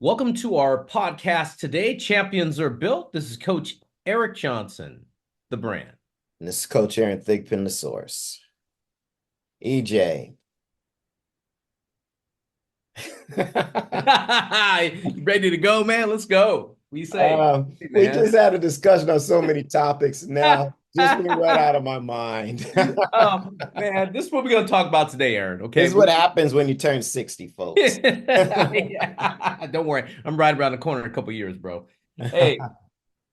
Welcome to our podcast today. Champions are built. This is Coach Eric Johnson, the brand. And this is Coach Aaron Thigpen, the source. EJ. Ready to go, man? Let's go. What do you say? Hey, We man. just had a discussion on so many topics now. Just went right out of my mind. Oh, man, this is what we're going to talk about today, Aaron. This Okay. is what happens when you turn 60, folks. Don't worry. I'm right around the corner in a couple years, bro. Hey,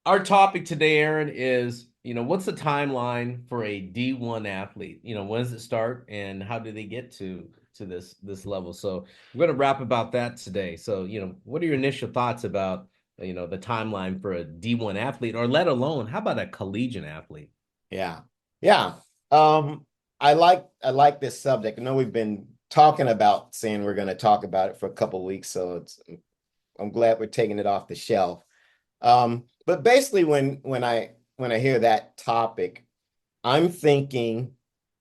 our topic today, Aaron, is, what's the timeline for a D1 athlete? When does it start and how do they get to this level? So we're going to wrap about that today. So, what are your initial thoughts about, the timeline for a D1 athlete, or let alone, how about a collegiate athlete? Yeah. Yeah. Um, I like this subject. I know we've been talking about saying we're going to talk about it for a couple of weeks, so I'm glad we're taking it off the shelf. But basically when I hear that topic, I'm thinking,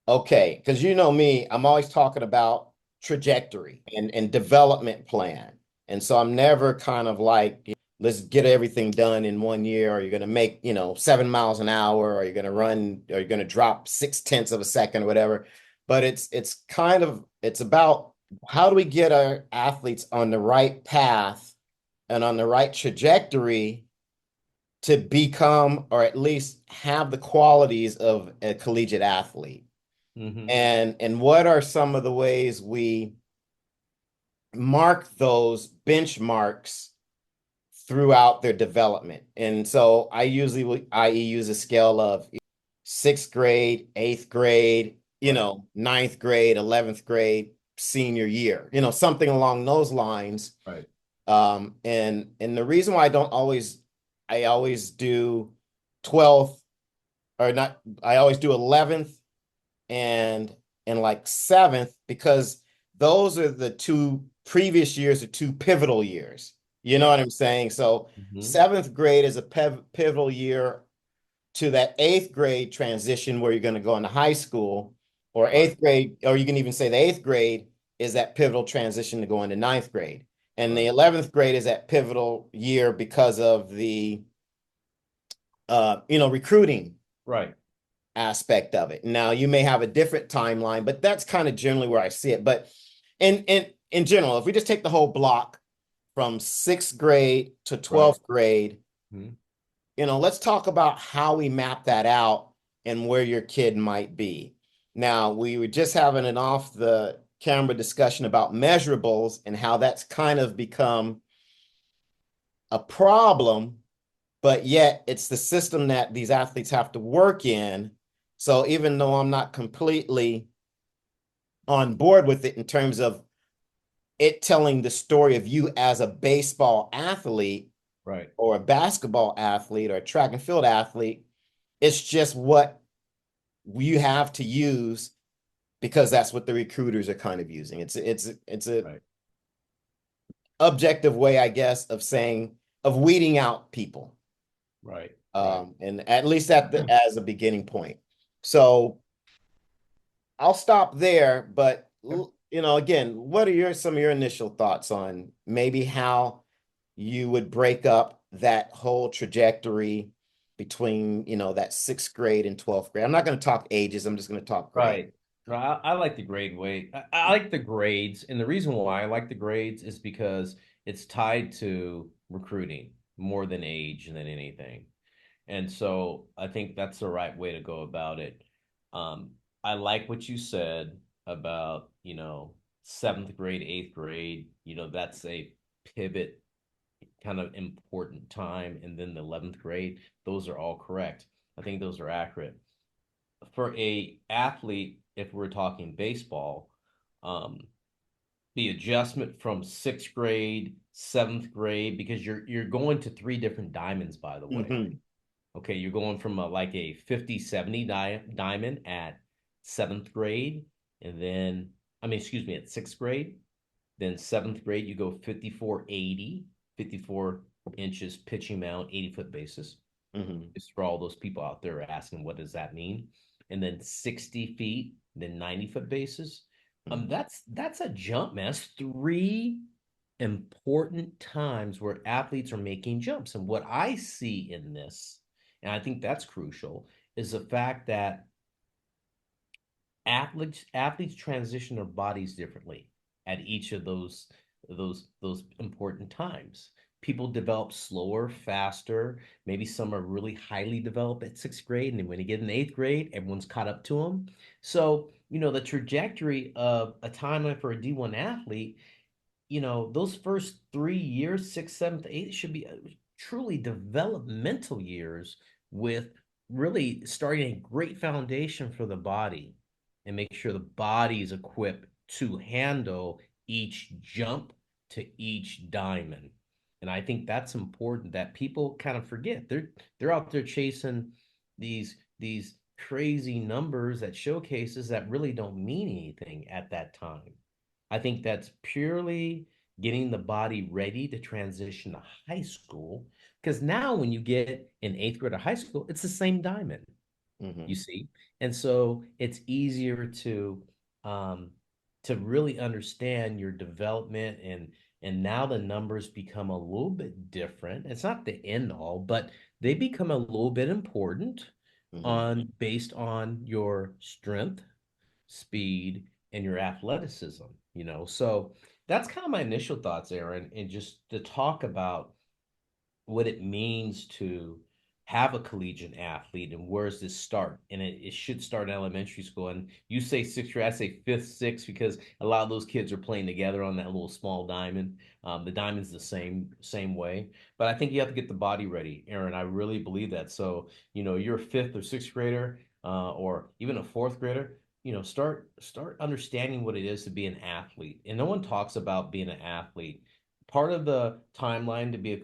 okay, because you know me, I'm always talking about trajectory and development plan. And so I'm never kind of like, let's get everything done in 1 year, or you're going to make, 7 miles an hour, or you're going to run, or you're going to drop 6/10 of a second or whatever. But it's about how do we get our athletes on the right path and on the right trajectory to become, or at least have the qualities of a collegiate athlete. Mm-hmm. And what are some of the ways we mark those benchmarks throughout their development? And so I usually, i.e., use a scale of sixth grade, eighth grade, Right. ninth grade, 11th grade, senior year, something along those lines. Right. And the reason why I always do 12th, or not, I always do 11th and like 7th, because those are the two previous years, the two pivotal years. You know Right. what I'm saying? So Mm-hmm. 7th grade is a pivotal year to that 8th grade transition where you're going to go into high school, or Right. 8th grade, or you can even say the 8th grade is that pivotal transition to go into ninth grade. And the Right. 11th grade is that pivotal year because of the recruiting Right. aspect of it. Now, you may have a different timeline, but that's kind of generally where I see it. But in general, if we just take the whole block from 6th grade to Right. 12th grade, Mm-hmm. let's talk about how we map that out and where your kid might be. Now, we were just having an off the camera discussion about measurables and how that's kind of become a problem, but yet it's the system that these athletes have to work in. So even though I'm not completely on board with it in terms of it telling the story of you as a baseball athlete Right. or a basketball athlete or a track and field athlete, it's just what you have to use because that's what the recruiters are kind of using. It's a Right. objective way, I guess, of saying, of weeding out people. Right. Right. And at least as a beginning point. So I'll stop there, but again, what are some of your initial thoughts on maybe how you would break up that whole trajectory between, that 6th grade and 12th grade? I'm not going to talk ages. I'm just going to talk grade. Right. Right. I like the grade weight. I like the grades. And the reason why I like the grades is because it's tied to recruiting more than age than anything. And so I think that's the right way to go about it. I like what you said about, seventh grade, eighth grade, that's a pivot kind of important time. And then the 11th grade, those are all correct. I think those are accurate. For a athlete, if we're talking baseball, um, the adjustment from sixth grade, seventh grade, because you're going to three different diamonds, by the way. Mhm. Okay, you're going from like a 50, 70 diamond at seventh grade, and then, I mean, excuse me, at sixth grade. Then seventh grade, you go 54, 80, 54 inches pitching mound, 80-foot bases. Mhm. Just for all those people out there asking, what does that mean? And then 60 feet, then 90-foot bases. Mhm. That's a jump, man. That's three. important times where athletes are making jumps. And what I see in this, and I think that's crucial, is the fact that athletes transition their bodies differently at each of those important times. People develop slower, faster. Maybe some are really highly developed at sixth grade, and then when they get in eighth grade, everyone's caught up to them. So, the trajectory of a timeline for a D1 athlete, those first 3 years, sixth, seventh, eighth, should be truly developmental years with really starting a great foundation for the body and make sure the body is equipped to handle each jump to each diamond. And I think that's important that people kind of forget. They're out there chasing these crazy numbers that showcases that really don't mean anything at that time. I think that's purely getting the body ready to transition to high school. Because now, when you get in eighth grade or high school, it's the same diamond, you Mm-hmm. see, and so it's easier um, to really understand your development, and now the numbers become a little bit different. It's not the end all, but they become a little bit important Mm-hmm. on based on your strength, speed, and your athleticism, So that's kind of my initial thoughts, Aaron, and just to talk about what it means to have a collegiate athlete and where does this start? And it should start in elementary school. And you say sixth grade, I say fifth, sixth, because a lot of those kids are playing together on that little small diamond. The diamond's the same way. But I think you have to get the body ready, Aaron. I really believe that. So, you're a fifth or sixth grader, or even a fourth grader. Start understanding what it is to be an athlete. And no one talks about being an athlete. Part of the timeline to be a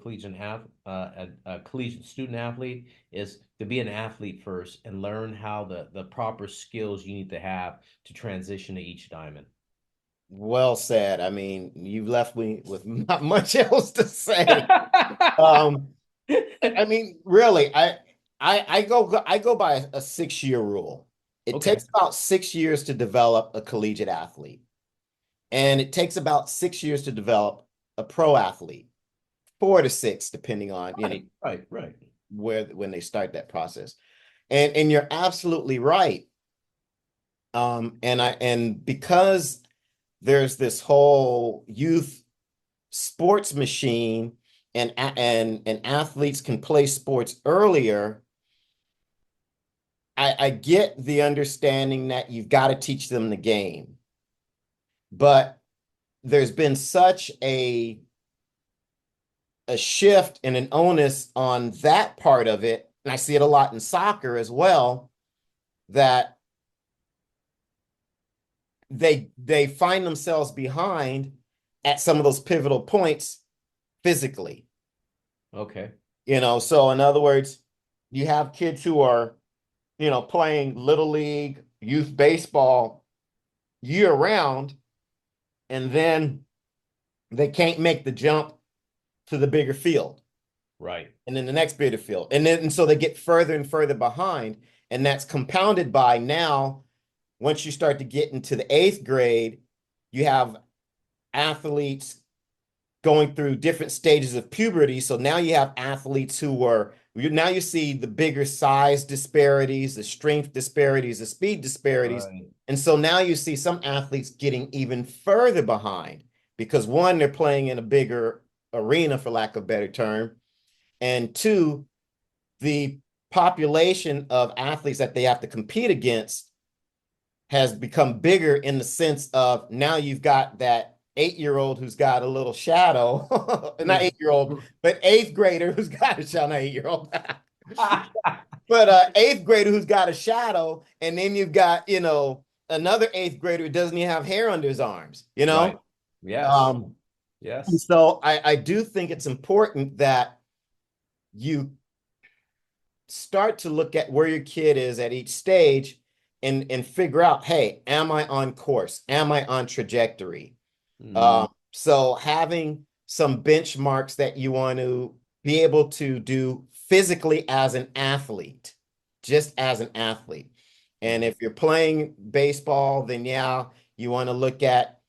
collegiate student athlete is to be an athlete first and learn how the proper skills you need to have to transition to each diamond. Well said. I mean, you've left me with not much else to say. Um, I mean, really, I go by a 6 year rule. It Okay. takes about 6 years to develop a collegiate athlete, and it takes about 6 years to develop a pro athlete, 4 to 6, depending on Right, right, right. where when they start that process. And you're absolutely right. And because there's this whole youth sports machine, and athletes can play sports earlier. I get the understanding that you've got to teach them the game, but there's been such a shift and an onus on that part of it, and I see it a lot in soccer as well, that they find themselves behind at some of those pivotal points physically. Okay. So in other words, you have kids who are, playing little league, youth baseball year round, and then they can't make the jump to the bigger field Right. and then the next bigger field. And so they get further and further behind. And that's compounded by now, once you start to get into the eighth grade, you have athletes going through different stages of puberty. So now you have athletes now you see the bigger size disparities, the strength disparities, the speed disparities. Right. And so now you see some athletes getting even further behind because one, they're playing in a bigger arena, for lack of a better term. And two, the population of athletes that they have to compete against has become bigger in the sense of now you've got that 8 year old who's got a little shadow, not 8 year old, but eighth grader who's got a shadow, not 8 year old, but eighth grader who's got a shadow, and then you've got another eighth grader who doesn't even have hair under his arms, Right. Yes. Um, and Yes. so I do think it's important that you start to look at where your kid is at each stage and figure out, hey, am I on course? Am I on trajectory? Mm, So having some benchmarks that you want to be able to do physically as an athlete, just as an athlete. And mhm. if you're playing baseball, then yeah, you want to look at,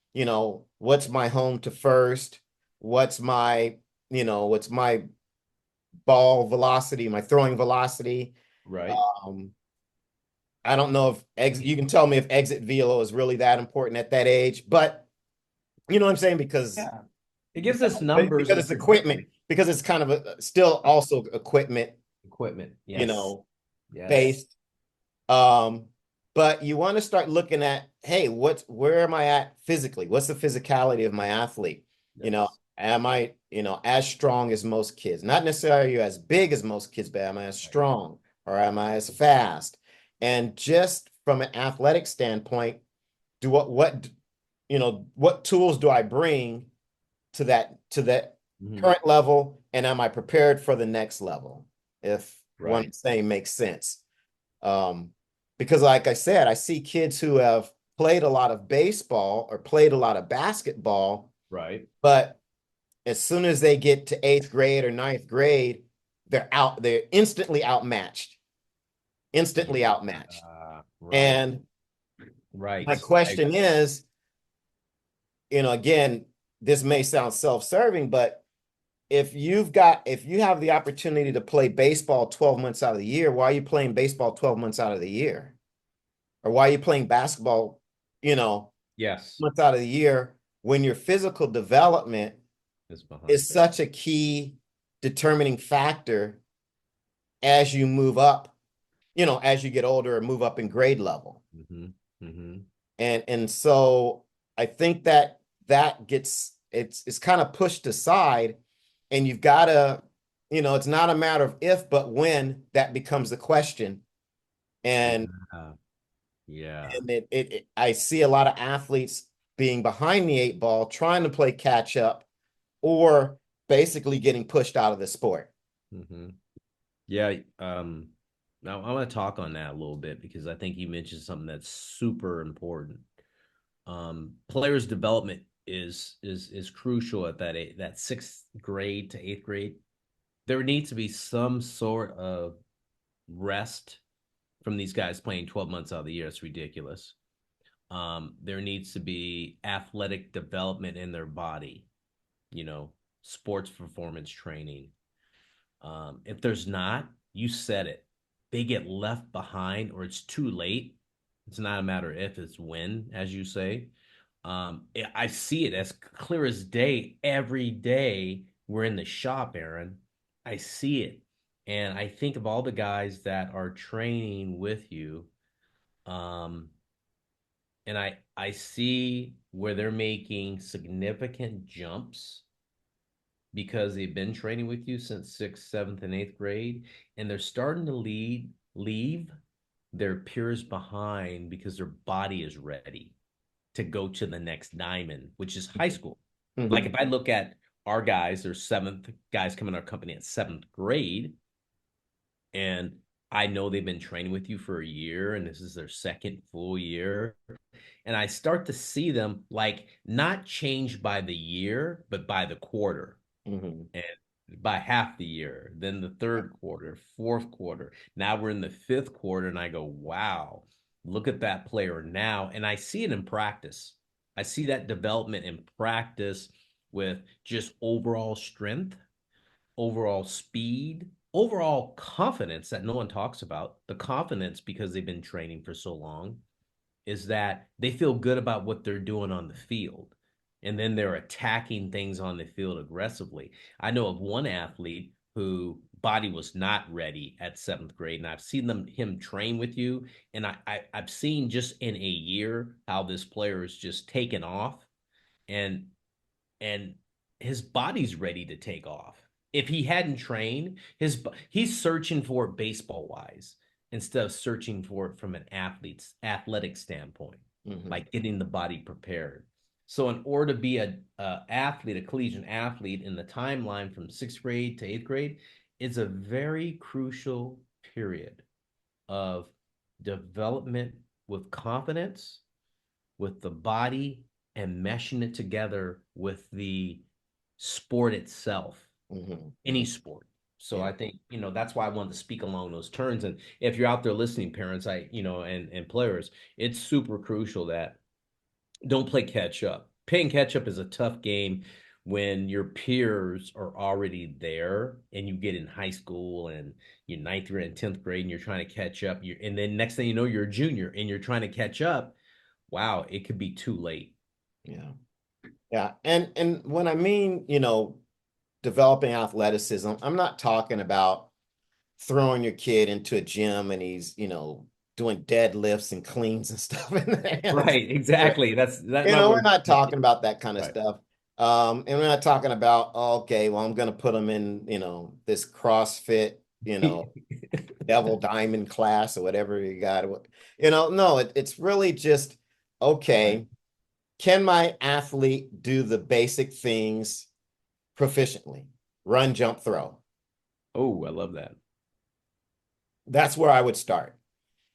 what's my home to first? what's my, what's my ball velocity, my throwing velocity. Right. Um, I don't know if you can tell me if exit velo is really that important at that age, but you know what I'm saying? Yeah. It gives us numbers Because and it's equipment, statistics. because it's kind of still also equipment, Equipment. you Yes. know, Yes. based. But you want to start looking at, hey, where am I at physically? What's the physicality of my athlete? Yes. Am I, as strong as most kids? Not necessarily as big as most kids, but am I as Right. strong or am I as fast? And just from an athletic standpoint, do what tools do I bring to that Mhm. current level, and am I prepared for the next level? If what I'm Right. saying makes sense. Um, because like I said, I see kids who have played a lot of baseball or played a lot of basketball, Right. but as soon as they get to eighth grade or ninth grade, they're instantly outmatched. Right. And my Right. question is, again, this may sound self-serving, but if you have the opportunity to play baseball 12 months out of the year, why are you playing baseball 12 months out of the year? Or why are you playing basketball, you know, Yes. months out of the year when your physical development Is behind. is such a key determining factor as you move up, as you get older and move up in grade level. Mm-hmm. Mm-hmm. And so I think that gets it's kind of pushed aside, and you've got to, it's not a matter of if but when that becomes the question. And Yeah. Yeah. I see a lot of athletes being behind the eight ball trying to play catch up or basically getting pushed out of the sport. Mm-hmm. Yeah. Now I want to talk on that a little bit because I think you mentioned something that's super important. Players' development is crucial at that sixth grade to eighth grade. There needs to be some sort of rest from these guys playing 12 months out of the year. It's ridiculous. There needs to be athletic development in their body, you know, sports performance training. If there's not, you said it. They get left behind or it's too late. It's not a matter of if, it's when, as you say. I see it as clear as day every day we're in the shop, Aaron. I see it. And I think of all the guys that are training with you. Um, and I see where they're making significant jumps because they've been training with you since sixth, seventh, and eighth grade, and they're starting to leave their peers behind because their body is ready to go to the next diamond, which is high school. Like Mhm. if I look at our guys, there's seventh guys coming to our company at seventh grade, and I know they've been training with you for a year, and this is their second full year. And I start to see them like not change by the year, but by the quarter Mhm. and by half the year, then the third quarter, fourth quarter. Now we're in the fifth quarter, and I go, wow, look at that player now. And I see it in practice. I see that development in practice with just overall strength, overall speed, overall confidence that no one talks about. The confidence because they've been training for so long is that they feel good about what they're doing on the field. And then they're attacking things on the field aggressively. I know of one athlete who body was not ready at seventh grade, and I've seen him train with you, and I've seen just in a year how this player is just taken off, and and his body's ready to take off. If he hadn't trained, he's searching for it baseball wise instead of searching for it from an athlete's athletic standpoint, Mhm. like getting the body prepared. So in order to be a athlete, a collegiate athlete in the timeline from sixth grade to eighth grade, it's a very crucial period of development with confidence with the body and meshing it together with the sport itself, Mhm. any Mhm. sport. So Yeah. I think, that's why I wanted to speak along those terms. And if you're out there listening, parents, and players, it's super crucial that don't play catch up. Playing catch up is a tough game when your peers are already there and you get in high school and you're ninth grade and 10th grade and you're trying to catch up. And then next thing you know, you're a junior and you're trying to catch up. Wow, it could be too late. Yeah. Yeah. And when I mean, developing athleticism, I'm not talking about throwing your kid into a gym and he's, doing deadlifts and cleans and stuff in there. Right, exactly. That's not what We're not we're talking about that kind of right. stuff. And we're not talking about, oh, okay, well, I'm going to put them in, this CrossFit, devil diamond class or whatever you got. No, it's really just, Right. okay, can my athlete do the basic things proficiently? Run, jump, throw. Oh, I love that. That's where I would start.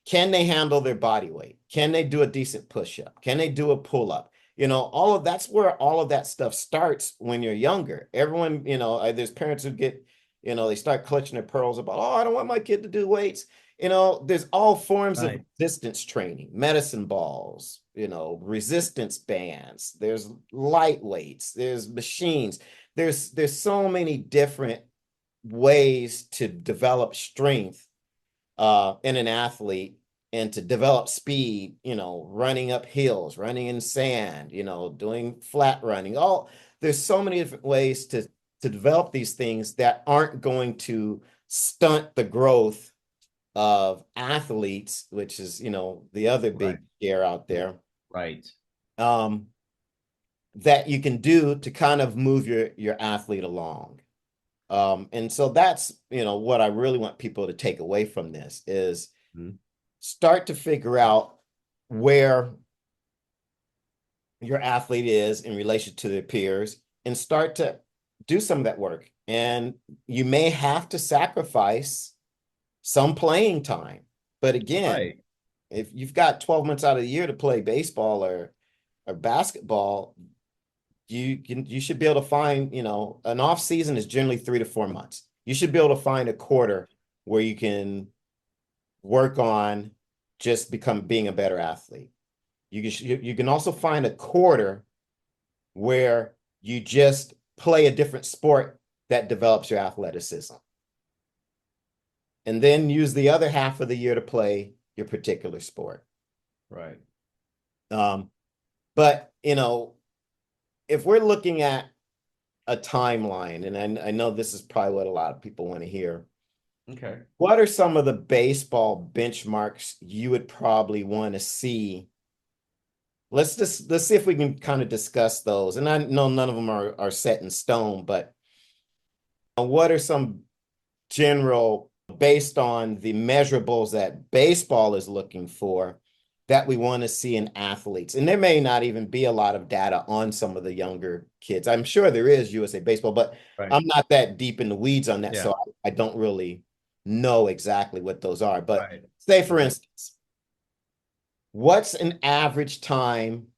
Can they handle their body weight? Can they do a decent push-up? Can they do a pull-up? All of that's where all of that stuff starts when you're younger. Everyone, there's parents who get, they start clutching their pearls about, oh, I don't want my kid to do weights. There's all forms of Right. resistance training, medicine balls, resistance bands, there's light weights, there's machines. There's so many different ways to develop strength in an athlete and to develop speed, running up hills, running in sand, doing flat running. There's so many different ways to develop these things that aren't going to stunt the growth of athletes, which is, the other Right. big scare out there. Right. Um, that you can do to kind of move your athlete along. And so that's, what I really want people to take away from this is Mhm. start to figure out where your athlete is in relation to their peers and start to do some of that work. And you may have to sacrifice some playing time. But again, Right. if you've got 12 months out of the year to play baseball or basketball, you should be able to find, an off season is generally 3 to 4 months. You should be able to find a quarter where you can work on just being a better athlete. You can also find a quarter where you just play a different sport that develops your athleticism. And then use the other half of the year to play your particular sport. Right. Um, but if we're looking at a timeline, and I know this is probably what a lot of people want to hear. Okay. What are some of the baseball benchmarks you would probably want to see? Let's see if we can kind of discuss those. And I know none of them are set in stone, but what are some general based on the measurables that baseball is looking for that we want to see in athletes? And there may not even be a lot of data on some of the younger kids. I'm sure there is USA baseball, but Right. I'm not that deep in the weeds on that, Yeah. so I don't really know exactly what those are. But Right. say, for Right. instance, what's an average time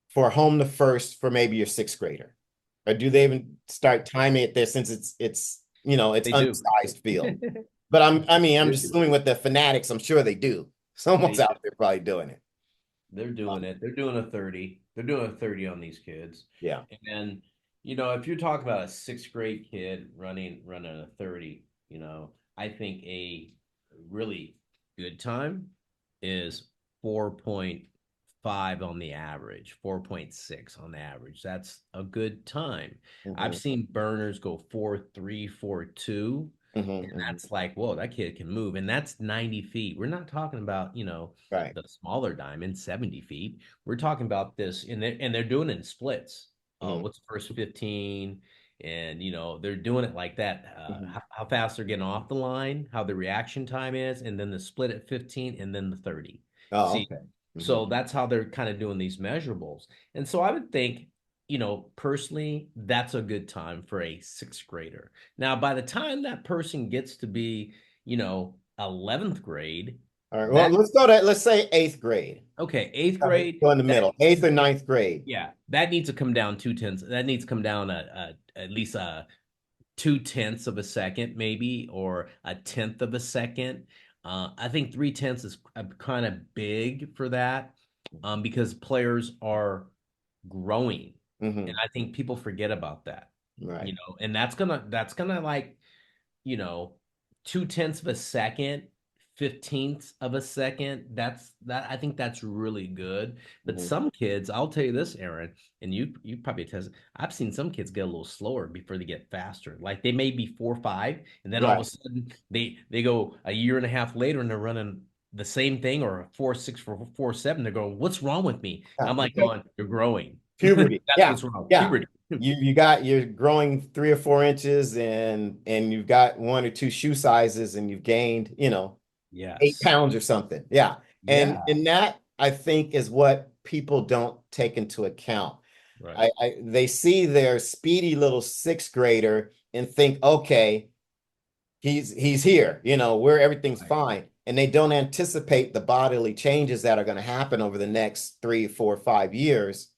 for home to first for maybe your sixth grader? Or do they even start timing it there since it's They do. undersized field? But I'm They just do. assuming with the fanatics, I'm sure they do. Someone's They do. out there probably doing it. They're doing it. They're doing a 30. They're doing a 30 on these kids. Yeah. And if you're talking about a sixth grade kid running a 30, I think a really good time is 4.5 on the average, 4.6 on the average. That's a good time. I've Hmm. seen burners go 4.3, 4.2. Hmm. And Hmm. that's like, whoa, that kid can move. And that's 90 feet. We're not talking about, Right. the smaller diamond, 70 feet. We're talking about this, and they're doing it in splits. Hmm. What's the first 15? And, they're doing it like that. Hmm. How fast they're getting off the line, how the reaction time is, and then the split at 15, and then the 30. Oh, See, okay. Hmm. so that's how they're kind of doing these measurables. And so I would think, personally, that's a good time for a sixth grader. Now, by the time that person gets to be, 11th grade, All right. Well, that let's say eighth grade. okay, eighth grade, Go in the that middle, eighth or ninth grade. yeah, that needs to come down 2/10. That needs to come down at least a 2/10 of a second, maybe, or a tenth of a second. I think 3/10 is kind of big for that, because players are growing. Hmm. And I think people forget about that, Right. and that's gonna like, you know, 2/10 of a second, 15ths of a second. I think that's really good. But Hmm. some kids, I'll tell you this, Aaron, and you probably attest, I've seen some kids get a little slower before they get faster. Like they may be 4.5, and then all of a Right. sudden they go a year and a half later and they're running the same thing or a 4.6 for 4.7. They're going, what's wrong with me? Yeah. I'm like going, you're growing. Puberty. That's Yeah. what's wrong. Yeah. Puberty. You're growing 3 or 4 inches, and you've got 1 or 2 shoe sizes, and you've gained, 8 Yes. pounds or something. Yeah. And Yeah. and that, I think, is what people don't take into account. Right. They see their speedy little sixth grader and think, okay, he's here, where everything's Right. fine. And they don't anticipate the bodily changes that are going to happen over the next 3, 4, 5 years.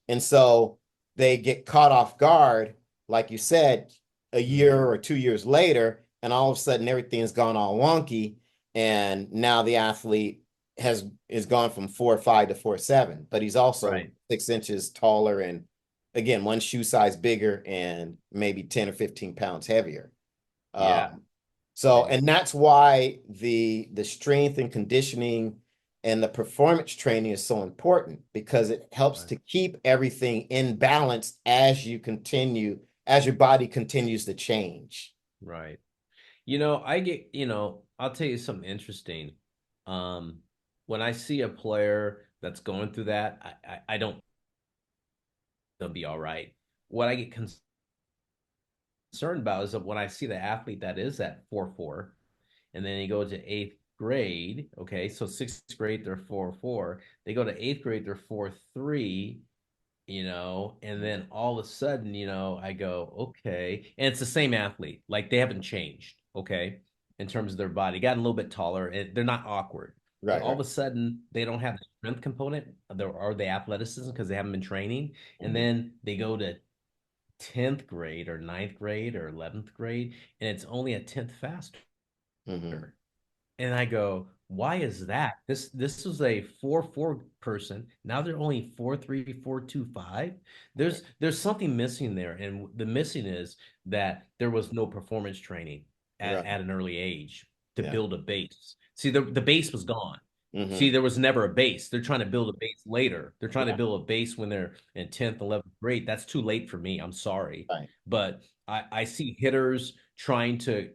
And so they get caught off guard, like you said, a year Mhm. or 2 years later, and all of a sudden everything's gone all wonky. And now the athlete has is gone from 4.5 to 4.7, but he's also Right. 6 inches taller and again, one shoe size bigger and maybe 10 or 15 pounds heavier. Yeah. Um, so, Yeah. and that's why the strength and conditioning and the performance training is so important because it helps Right. to keep everything in balance as your body continues to change. Right. I'll tell you something interesting. Um, when I see a player that's going through that, I don't, they'll be all right. What I get concerned about is that when I see the athlete that is at 4.4, and then they go to eighth grade, okay, so sixth grade, they're 4.4. They go to eighth grade, they're 4.3, and then all of a sudden, I go, okay, and it's the same athlete, like they haven't changed, okay, in terms of their body, gotten a little bit taller, and they're not awkward, but Right, all right. of a sudden they don't have the strength component or the athleticism because they haven't been training, and Mhm, then they go to 10th grade or ninth grade or 11th grade, and it's only a tenth faster. mhm, And I go, why is that? This is a 4.4 person. Now they're only 4.3, 4.25. There's something missing there. And the missing is that there was no performance training right. at an early age to Yeah. build a base. See, the base was gone. See, Hmm. there was never a base. They're trying to build a base later. They're trying to Yeah. build a base when they're in 10th, 11th grade. That's too late for me. I'm sorry. Right. But I see hitters trying to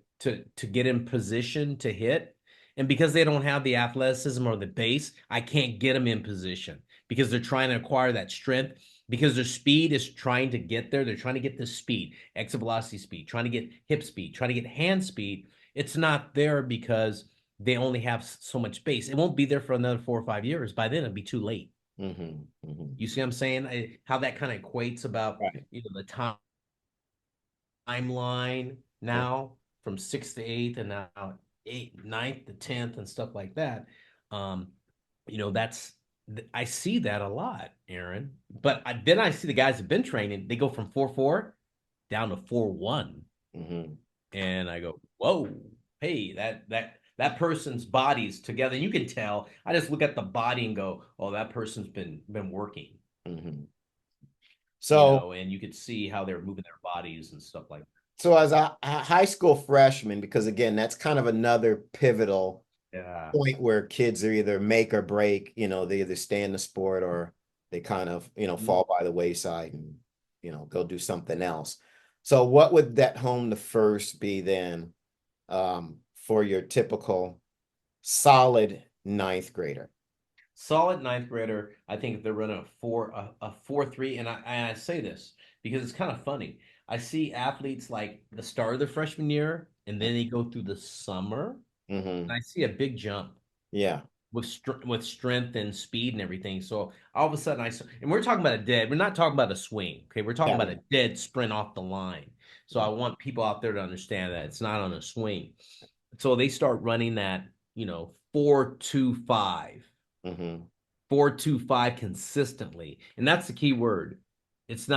get in position to hit, and because they don't have the athleticism or the base, I can't get them in position because they're trying to acquire that strength because their speed is trying to get there. They're trying to get this speed, exit velocity speed, trying to get hip speed, trying to get hand speed. It's not there because they only have so much base. It won't be there for another 4 or 5 years. By then, it'll be too late. Hmm. Hmm. You see what I'm saying? How that kind of equates about Right. the timeline now from sixth to eighth, and now eighth, ninth to 10th, and stuff like that. Um, that's I see that a lot, Aaron. But then I see the guys have been training. They go from 4.4 down to 4.1, Hmm. and I go, whoa, hey, that person's body's together. You can tell. I just look at the body and go, oh, that person's been working, Hmm. So, and you could see how they're moving their bodies and stuff like so as a high school freshman, because again, that's kind of another pivotal that. Yeah. point where kids are either make or break, they either stay in the sport or they kind of, Mhm. fall by the wayside and, go do something else. So what would that home to first be then, for your typical solid ninth grader? Solid ninth grader. I think if they're running a 4.3, and I say this because it's kind of funny. I see athletes like the start of their freshman year, and then they go through the summer, and Hmm. I see a big jump Yeah. with strength and speed and everything. So all of a sudden, and we're talking about a dead. We're not talking about a swing. Okay, we're talking Yeah. about a dead sprint off the line. So I Yeah. want people out there to understand that it's not on a swing. So they start running that, 4.25. Hmm. 4.25 consistently. And that's the key word. It's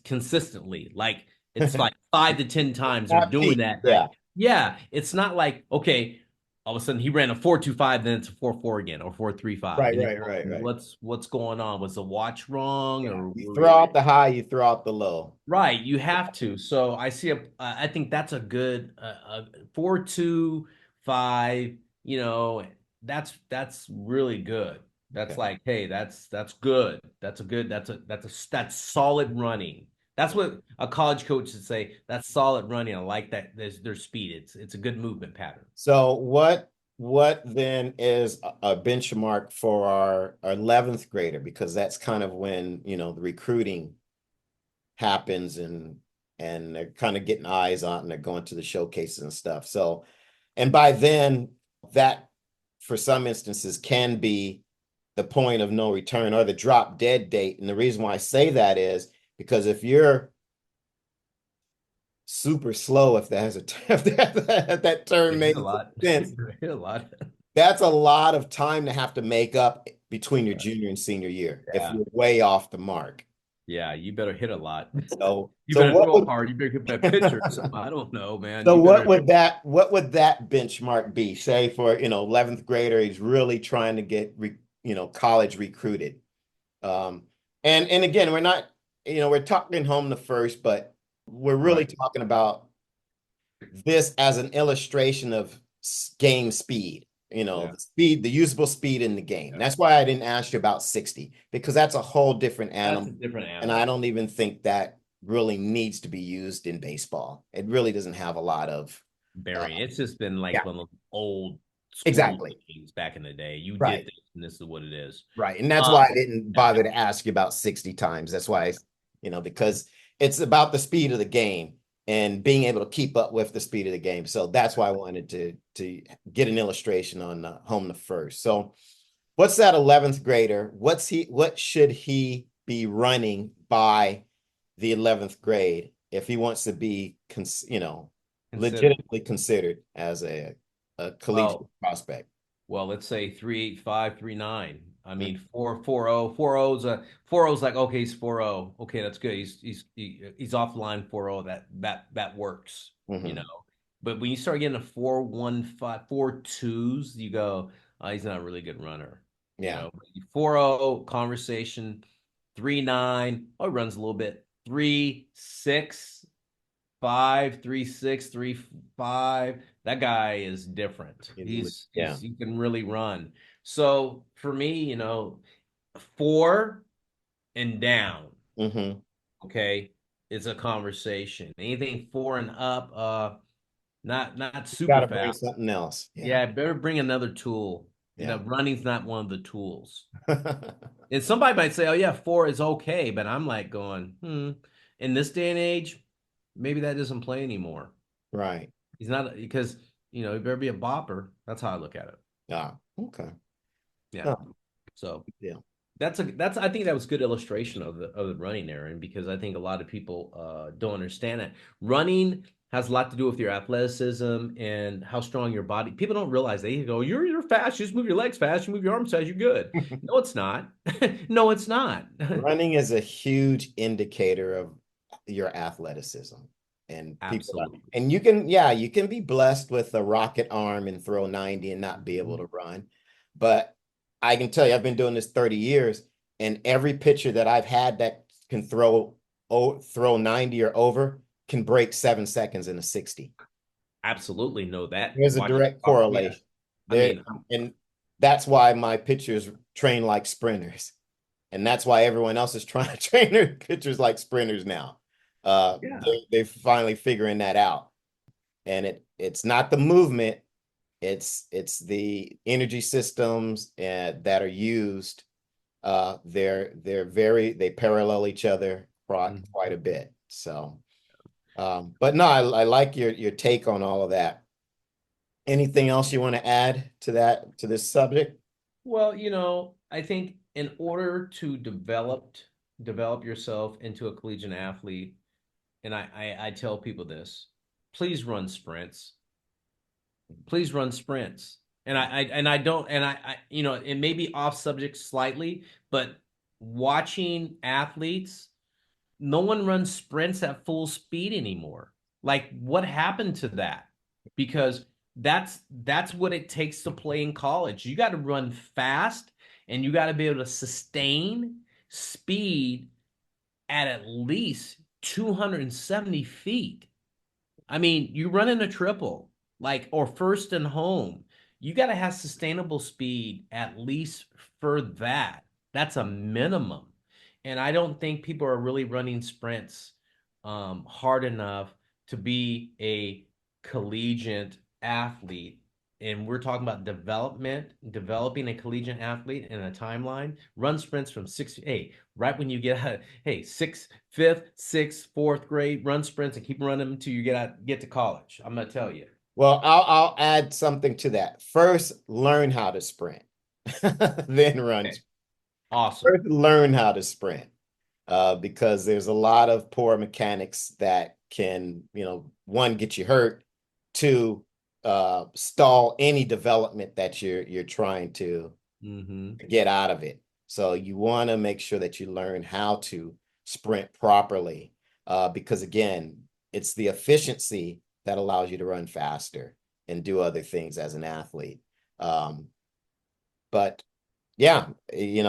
consistently. Like it's like 5 to 10 times they're Not doing peak. that. Yeah. Yeah, it's not like, okay, all of a sudden he ran a 4.25, then it's a 4.4 again, or 4.35, Right, and you right, go, right, right. what's going on? Was the watch wrong, Yeah. or You were throw we out the high, you throw out the low. right? You have to. So I see I think that's a good 4.25. You know, that's really good. That's Okay. like, hey, that's good. That's solid running. That's what a college coach should say. That's solid running. I like that. Their speed. It's a good movement pattern. So what then is a benchmark for our 11th grader? Because that's kind of when, the recruiting happens and they're kind of getting eyes on and they're going to the showcases and stuff. So, and by then that for some instances can be the point of no return or the drop dead date. And the reason why I say that is because if you're super slow, if that has a if that term They hit makes a lot. sense, They hit a lot. that's a lot of time to have to make up between your junior and senior year if Yeah. you're way off the mark. Yeah, you better hit a lot. So, You so better what throw would hard. You better hit that pitcher or something. I don't know, man. so You better. what would that benchmark be? Say for 11th grader, he's really trying to get college recruited. Um, and again, we're not we're talking home the first, but we're really Right. talking about this as an illustration of game speed, Yeah. the speed, the usable speed in the game. Yeah. That's why I didn't ask you about 60, because that's a whole different That's animal. a different And I animal. don't even think that really needs to be used in baseball. It really doesn't have a lot of, uh, Bearing. It's just been like yeah, one of those old school exactly. things back in the day. You did Right. this, and this is what it is. Right. And that's why Um, I didn't yeah, bother to ask you about 60 times. That's why, because it's about the speed of the game and being able to keep up with the speed of the game. So that's why I wanted to get an illustration on home the first. So what's that 11th grader? What should he be running by the 11th grade if he wants to be, consider. legitimately considered as a collegiate Well, prospect? let's say 3.85, 3.9. I Mm, mean, 4.40. 4.0's like, okay, he's 4.0. Okay, that's good. He's offline 4.0. That works, you know. mhm. But when you start getting a 4.15, 4.2s, you go, he's not a really good runner, you Yeah. know. 4.0 conversation, 3.9. Oh, he runs a little bit. 3.6, 5, 3.6, 3.5. That guy is different. Yeah. He can really run. So for me, 4 and down, Hmm. okay, is a conversation. Anything 4 and up, not Got super to bring fast. something else. Yeah. Yeah, better bring another tool. Yeah. Running's not one of the tools. And somebody might say, "Oh yeah, 4 is okay," but I'm like going, In this day and age, maybe that doesn't play anymore. Right. He's not because he better be a bopper. That's how I look at it. Yeah. Okay. Yeah. Oh, So yeah. that's I think that was good illustration of the running, Aaron, because I think a lot of people don't understand it. Running has a lot to do with your athleticism and how strong your body. People don't realize they go, you're fast. You just move your legs fast. You move your arms fast. You're good. No, it's not. No, it's not. Running is a huge indicator of your athleticism. And people are, Absolutely. and you can be blessed with a rocket arm and throw 90 and not be able Mhm. to run. But I can tell you, I've been doing this 30 years, and every pitcher that I've had that can throw 90 or over can break 7 seconds in a 60. Absolutely know that. There's a Watch. direct Yeah. correlation I there, mean, and that's why my pitchers train like sprinters, and that's why everyone else is trying to train their pitchers like sprinters now. yeah. They're finally figuring that out, and it's not the movement, it's the energy systems that are used. They parallel each other quite a bit. So, but no, I like your take on all of that. Anything else you want to add to this subject? Well, I think in order to develop yourself into a collegiate athlete, and I tell people this, please run sprints. Please run sprints. And I don't and I it may be off subject slightly, but watching athletes, no one runs sprints at full speed anymore. Like what happened to that? Because that's what it takes to play in college. You got to run fast and you got to be able to sustain speed at least 270 feet. I mean, you run in a triple, like, or first and home. You got to have sustainable speed at least for that. That's a minimum. And I don't think people are really running sprints hard enough to be a collegiate athlete. And we're talking about developing a collegiate athlete in a timeline. Run sprints from six, hey, right when you get out, hey, fifth, sixth, fourth grade, run sprints and keep running them until you get to college. I'm gonna tell you. Well, I'll add something to that. First, learn how to sprint, then run. Okay. Awesome. First, learn how to sprint, because there's a lot of poor mechanics that can, one, get you hurt, two, stall any development that you're trying to Mm-hmm. get out of it. So you want to make sure that you learn how to sprint properly, because again, it's the efficiency that allows you to run faster and do other things as an athlete. Um, but yeah, you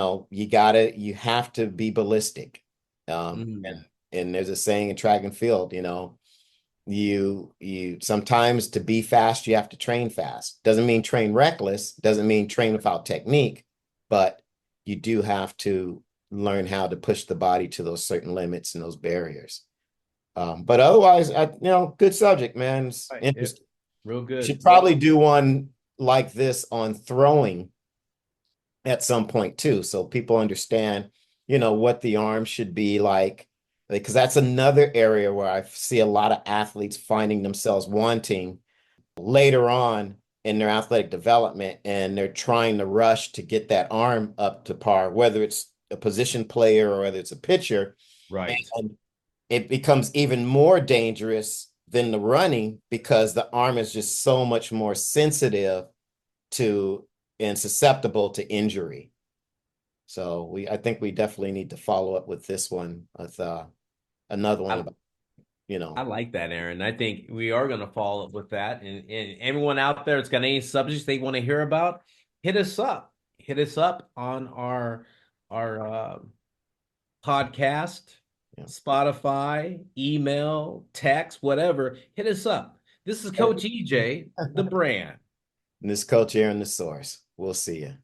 have to be ballistic. And, Mm-hmm. and there's a saying in track and field, you sometimes to be fast, you have to train fast. Doesn't mean train reckless, doesn't mean train without technique, but you do have to learn how to push the body to those certain limits and those barriers. But otherwise, good subject, man. It's Right. Yep. interesting. Real Should good. probably do one like this on throwing at some point too, so people understand, what the arm should be like, because that's another area where I see a lot of athletes finding themselves wanting later on in their athletic development, and they're trying to rush to get that arm up to par, whether it's a position player or whether it's a pitcher, Right. and it becomes even more dangerous than the running because the arm is just so much more sensitive to and susceptible to injury. So I think we definitely need to follow up with this one with another one I, about, I like that, Aaron. I think we are going to follow up with that. And everyone out there that's got any subjects they want to hear about, hit us up. Hit us up on our podcast, yeah. Spotify, email, text, whatever. Hit us up. This is Coach EJ, the brand. And this coach here in the source. We'll see you.